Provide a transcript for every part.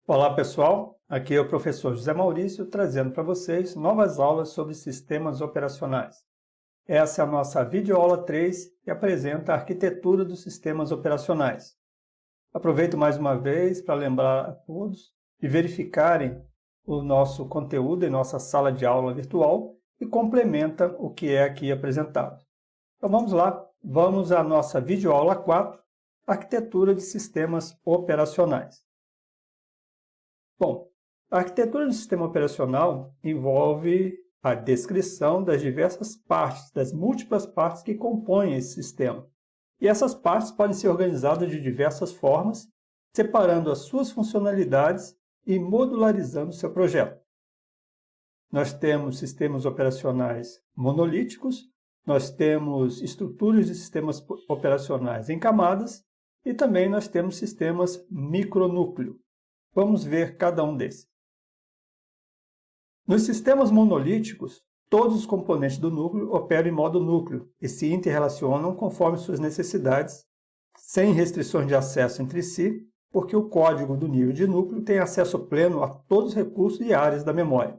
Olá pessoal, aqui é o professor José Maurício trazendo para vocês novas aulas sobre sistemas operacionais. Essa é a nossa videoaula 3 que apresenta a arquitetura dos sistemas operacionais. Aproveito mais uma vez para lembrar a todos de verificarem o nosso conteúdo em nossa sala de aula virtual e complementa o que é aqui apresentado. Então vamos lá, vamos à nossa videoaula 4, arquitetura de sistemas operacionais. Bom, a arquitetura do sistema operacional envolve a descrição das diversas partes, das múltiplas partes que compõem esse sistema. E essas partes podem ser organizadas de diversas formas, separando as suas funcionalidades e modularizando seu projeto. Nós temos sistemas operacionais monolíticos, nós temos estruturas de sistemas operacionais em camadas e também nós temos sistemas micronúcleo. Vamos ver cada um desses. Nos sistemas monolíticos, todos os componentes do núcleo operam em modo núcleo e se interrelacionam conforme suas necessidades, sem restrições de acesso entre si, porque o código do nível de núcleo tem acesso pleno a todos os recursos e áreas da memória.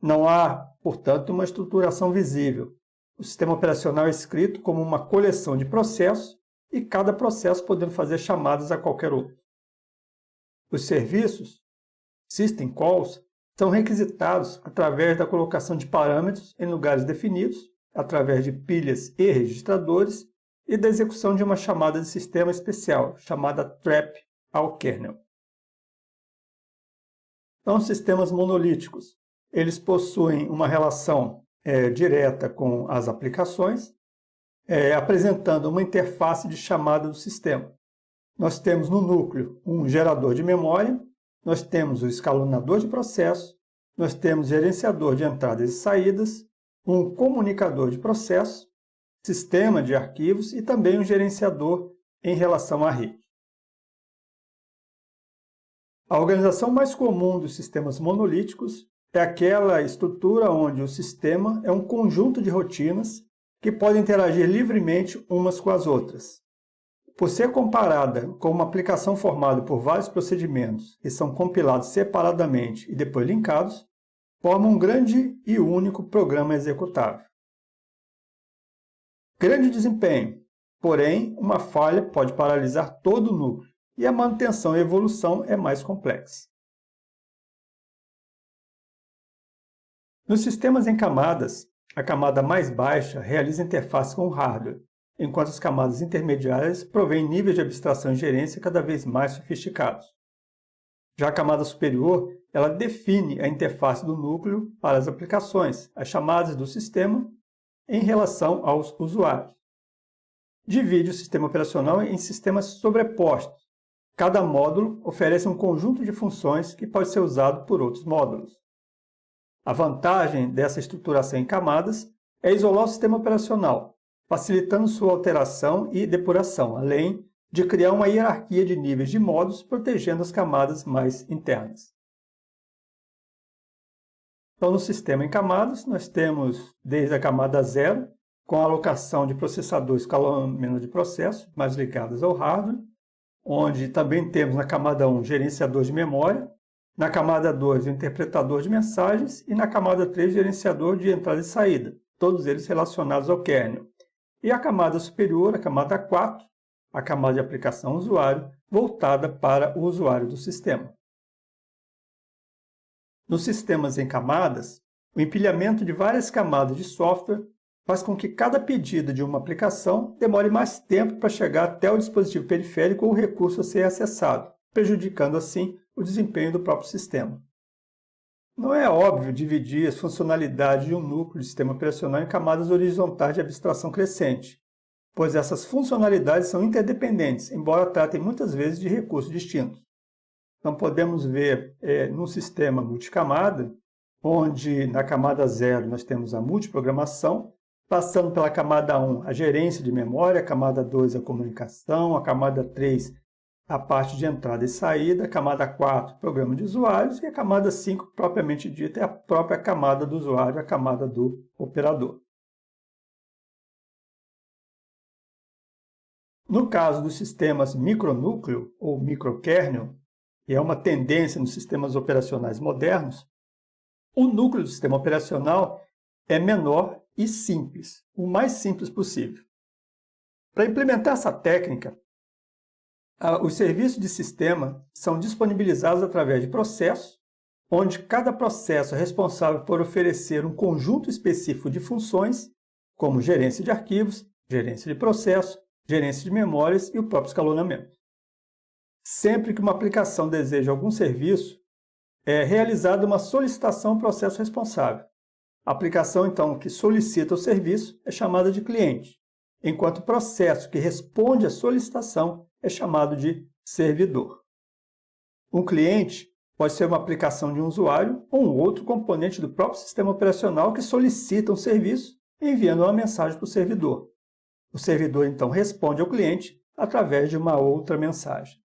Não há, portanto, uma estruturação visível. O sistema operacional é escrito como uma coleção de processos e cada processo podendo fazer chamadas a qualquer outro. Os serviços, System Calls, são requisitados através da colocação de parâmetros em lugares definidos, através de pilhas e registradores, e da execução de uma chamada de sistema especial, chamada trap ao kernel. Então, sistemas monolíticos, eles possuem uma relação direta com as aplicações, apresentando uma interface de chamada do sistema. Nós temos no núcleo um gerador de memória, nós temos o escalonador de processos, nós temos gerenciador de entradas e saídas, um comunicador de processos, sistema de arquivos e também um gerenciador em relação à rede. A organização mais comum dos sistemas monolíticos é aquela estrutura onde o sistema é um conjunto de rotinas que podem interagir livremente umas com as outras. Por ser comparada com uma aplicação formada por vários procedimentos que são compilados separadamente e depois linkados, forma um grande e único programa executável. Grande desempenho, porém, uma falha pode paralisar todo o núcleo e a manutenção e evolução é mais complexa. Nos sistemas em camadas, a camada mais baixa realiza interface com o hardware, enquanto as camadas intermediárias provêm níveis de abstração e gerência cada vez mais sofisticados. Já a camada superior, ela define a interface do núcleo para as aplicações, as chamadas do sistema, em relação aos usuários. Divide o sistema operacional em sistemas sobrepostos. Cada módulo oferece um conjunto de funções que pode ser usado por outros módulos. A vantagem dessa estruturação em camadas é isolar o sistema operacional, facilitando sua alteração e depuração, além de criar uma hierarquia de níveis de módulos, protegendo as camadas mais internas. Então, no sistema em camadas, nós temos desde a camada 0, com a alocação de processadores escalonamento de processos, mais ligados ao hardware, onde também temos na camada 1 gerenciador de memória, na camada 2 o interpretador de mensagens e na camada 3 gerenciador de entrada e saída, todos eles relacionados ao kernel. E a camada superior, a camada 4, a camada de aplicação usuário, voltada para o usuário do sistema. Nos sistemas em camadas, o empilhamento de várias camadas de software faz com que cada pedido de uma aplicação demore mais tempo para chegar até o dispositivo periférico ou o recurso a ser acessado, prejudicando assim o desempenho do próprio sistema. Não é óbvio dividir as funcionalidades de um núcleo de sistema operacional em camadas horizontais de abstração crescente, pois essas funcionalidades são interdependentes, embora tratem muitas vezes de recursos distintos. Então podemos ver num sistema multicamada, onde na camada 0 nós temos a multiprogramação, passando pela camada 1 a gerência de memória, a camada 2 a comunicação, a camada 3 a parte de entrada e saída, a camada 4, programa de usuários, e a camada 5, propriamente dita, é a própria camada do usuário, a camada do operador. No caso dos sistemas micronúcleo ou microkernel, e é uma tendência nos sistemas operacionais modernos, o núcleo do sistema operacional é menor e simples, o mais simples possível. Para implementar essa técnica, os serviços de sistema são disponibilizados através de processos, onde cada processo é responsável por oferecer um conjunto específico de funções, como gerência de arquivos, gerência de processos, gerência de memórias e o próprio escalonamento. Sempre que uma aplicação deseja algum serviço, é realizada uma solicitação ao processo responsável. A aplicação, então, que solicita o serviço é chamada de cliente, enquanto o processo que responde à solicitação é chamado de servidor. Um cliente pode ser uma aplicação de um usuário ou um outro componente do próprio sistema operacional que solicita um serviço, enviando uma mensagem para o servidor. O servidor, então, responde ao cliente através de uma outra mensagem.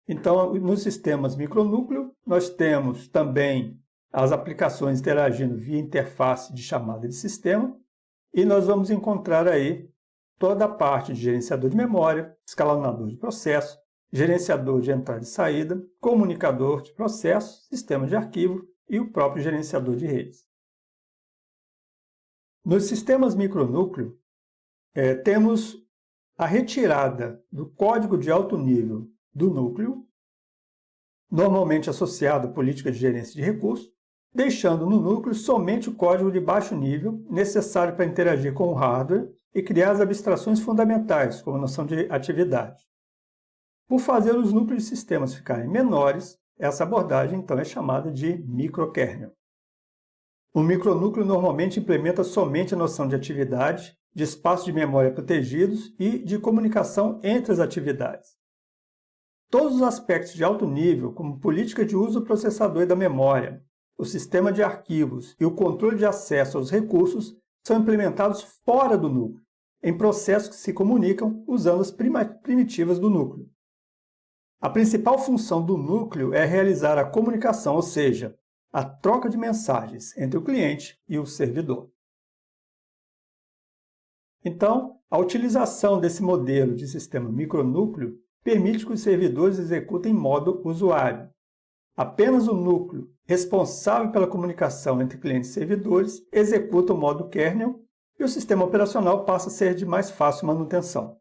Então, nos sistemas micronúcleo, nós temos também as aplicações interagindo via interface de chamada de sistema, e nós vamos encontrar aí toda a parte de gerenciador de memória, escalonador de processo, gerenciador de entrada e saída, comunicador de processo, sistema de arquivo e o próprio gerenciador de redes. Nos sistemas micronúcleo, temos a retirada do código de alto nível do núcleo, normalmente associado à política de gerência de recursos, deixando no núcleo somente o código de baixo nível necessário para interagir com o hardware e criar as abstrações fundamentais, como a noção de atividade. Por fazer os núcleos de sistemas ficarem menores, essa abordagem então é chamada de microkernel. O micronúcleo normalmente implementa somente a noção de atividade, de espaço de memória protegidos e de comunicação entre as atividades. Todos os aspectos de alto nível, como política de uso do processador e da memória, o sistema de arquivos e o controle de acesso aos recursos, são implementados fora do núcleo, em processos que se comunicam usando as primitivas do núcleo. A principal função do núcleo é realizar a comunicação, ou seja, a troca de mensagens entre o cliente e o servidor. Então, a utilização desse modelo de sistema micronúcleo permite que os servidores executem em modo usuário. Apenas o núcleo responsável pela comunicação entre clientes e servidores executa o modo kernel e o sistema operacional passa a ser de mais fácil manutenção.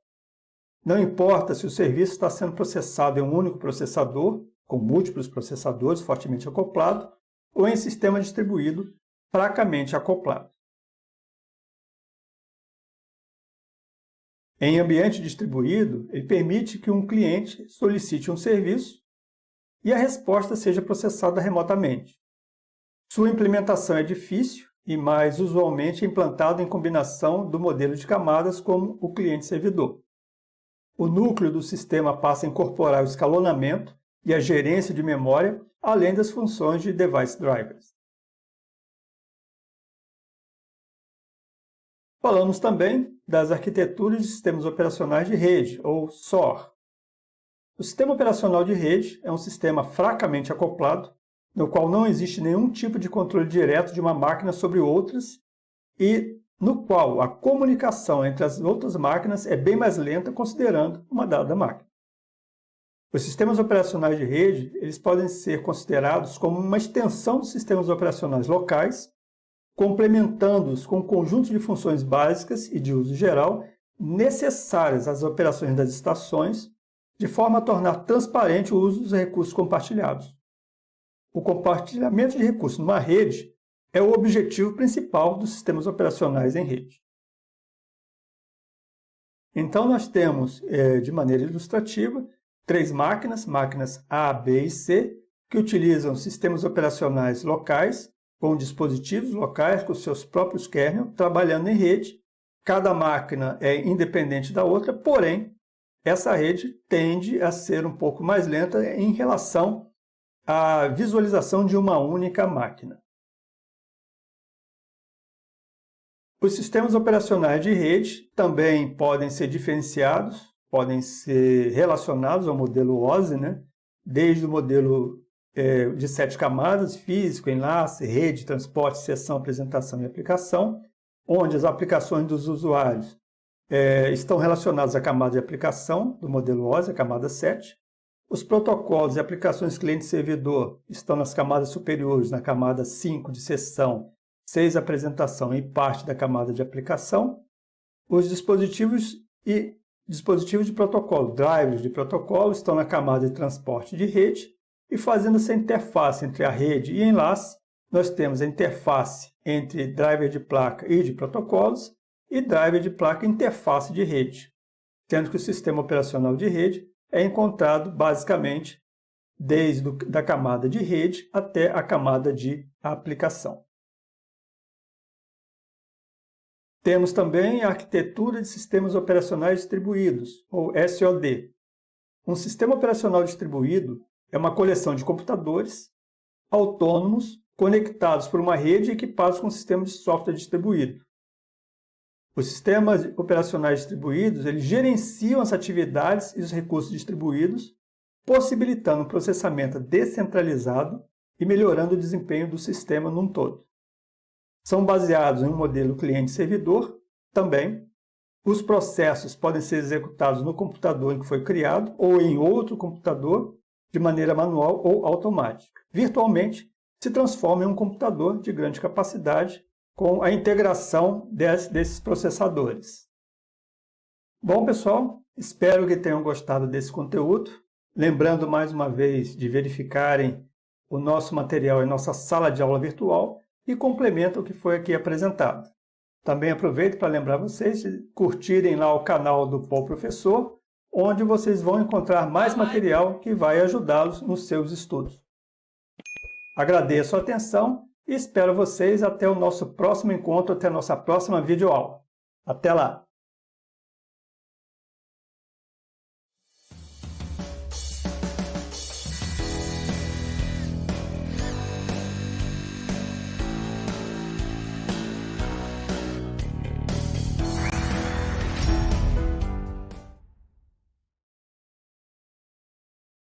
Não importa se o serviço está sendo processado em um único processador, com múltiplos processadores fortemente acoplados, ou em sistema distribuído fracamente acoplado. Em ambiente distribuído, ele permite que um cliente solicite um serviço e a resposta seja processada remotamente. Sua implementação é difícil e mais usualmente é implantado em combinação do modelo de camadas como o cliente-servidor. O núcleo do sistema passa a incorporar o escalonamento e a gerência de memória, além das funções de device drivers. Falamos também das arquiteturas de sistemas operacionais de rede, ou SOR. O sistema operacional de rede é um sistema fracamente acoplado, no qual não existe nenhum tipo de controle direto de uma máquina sobre outras e no qual a comunicação entre as outras máquinas é bem mais lenta considerando uma dada máquina. Os sistemas operacionais de rede eles podem ser considerados como uma extensão dos sistemas operacionais locais, complementando-os com um conjunto de funções básicas e de uso geral necessárias às operações das estações, de forma a tornar transparente o uso dos recursos compartilhados. O compartilhamento de recursos numa rede é o objetivo principal dos sistemas operacionais em rede. Então, nós temos, de maneira ilustrativa, três máquinas A, B e C, que utilizam sistemas operacionais locais, com dispositivos locais, com seus próprios kernels, trabalhando em rede. Cada máquina é independente da outra, porém, essa rede tende a ser um pouco mais lenta em relação à visualização de uma única máquina. Os sistemas operacionais de rede também podem ser diferenciados, podem ser relacionados ao modelo OSI, desde o modelo de 7 camadas, físico, enlace, rede, transporte, sessão, apresentação e aplicação, onde as aplicações dos usuários estão relacionados à camada de aplicação do modelo OSI, a camada 7. Os protocolos e aplicações cliente-servidor estão nas camadas superiores, na camada 5 de sessão, 6 apresentação e parte da camada de aplicação. Os dispositivos de protocolo, drivers de protocolo, estão na camada de transporte de rede. E fazendo essa interface entre a rede e enlace, nós temos a interface entre driver de placa e de protocolos e driver de placa e interface de rede, sendo que o sistema operacional de rede é encontrado basicamente desde a camada de rede até a camada de aplicação. Temos também a arquitetura de sistemas operacionais distribuídos, ou SOD. Um sistema operacional distribuído é uma coleção de computadores autônomos conectados por uma rede e equipados com um sistema de software distribuído. Os sistemas operacionais distribuídos eles gerenciam as atividades e os recursos distribuídos, possibilitando um processamento descentralizado e melhorando o desempenho do sistema num todo. São baseados em um modelo cliente-servidor também. Os processos podem ser executados no computador em que foi criado ou em outro computador de maneira manual ou automática. Virtualmente, se transforma em um computador de grande capacidade com a integração desses processadores. Bom, pessoal, espero que tenham gostado desse conteúdo. Lembrando mais uma vez de verificarem o nosso material em nossa sala de aula virtual e complementa o que foi aqui apresentado. Também aproveito para lembrar vocês de curtirem lá o canal do Paul Professor, onde vocês vão encontrar mais material que vai ajudá-los nos seus estudos. Agradeço a atenção e espero vocês até o nosso próximo encontro, até a nossa próxima videoaula. Até lá!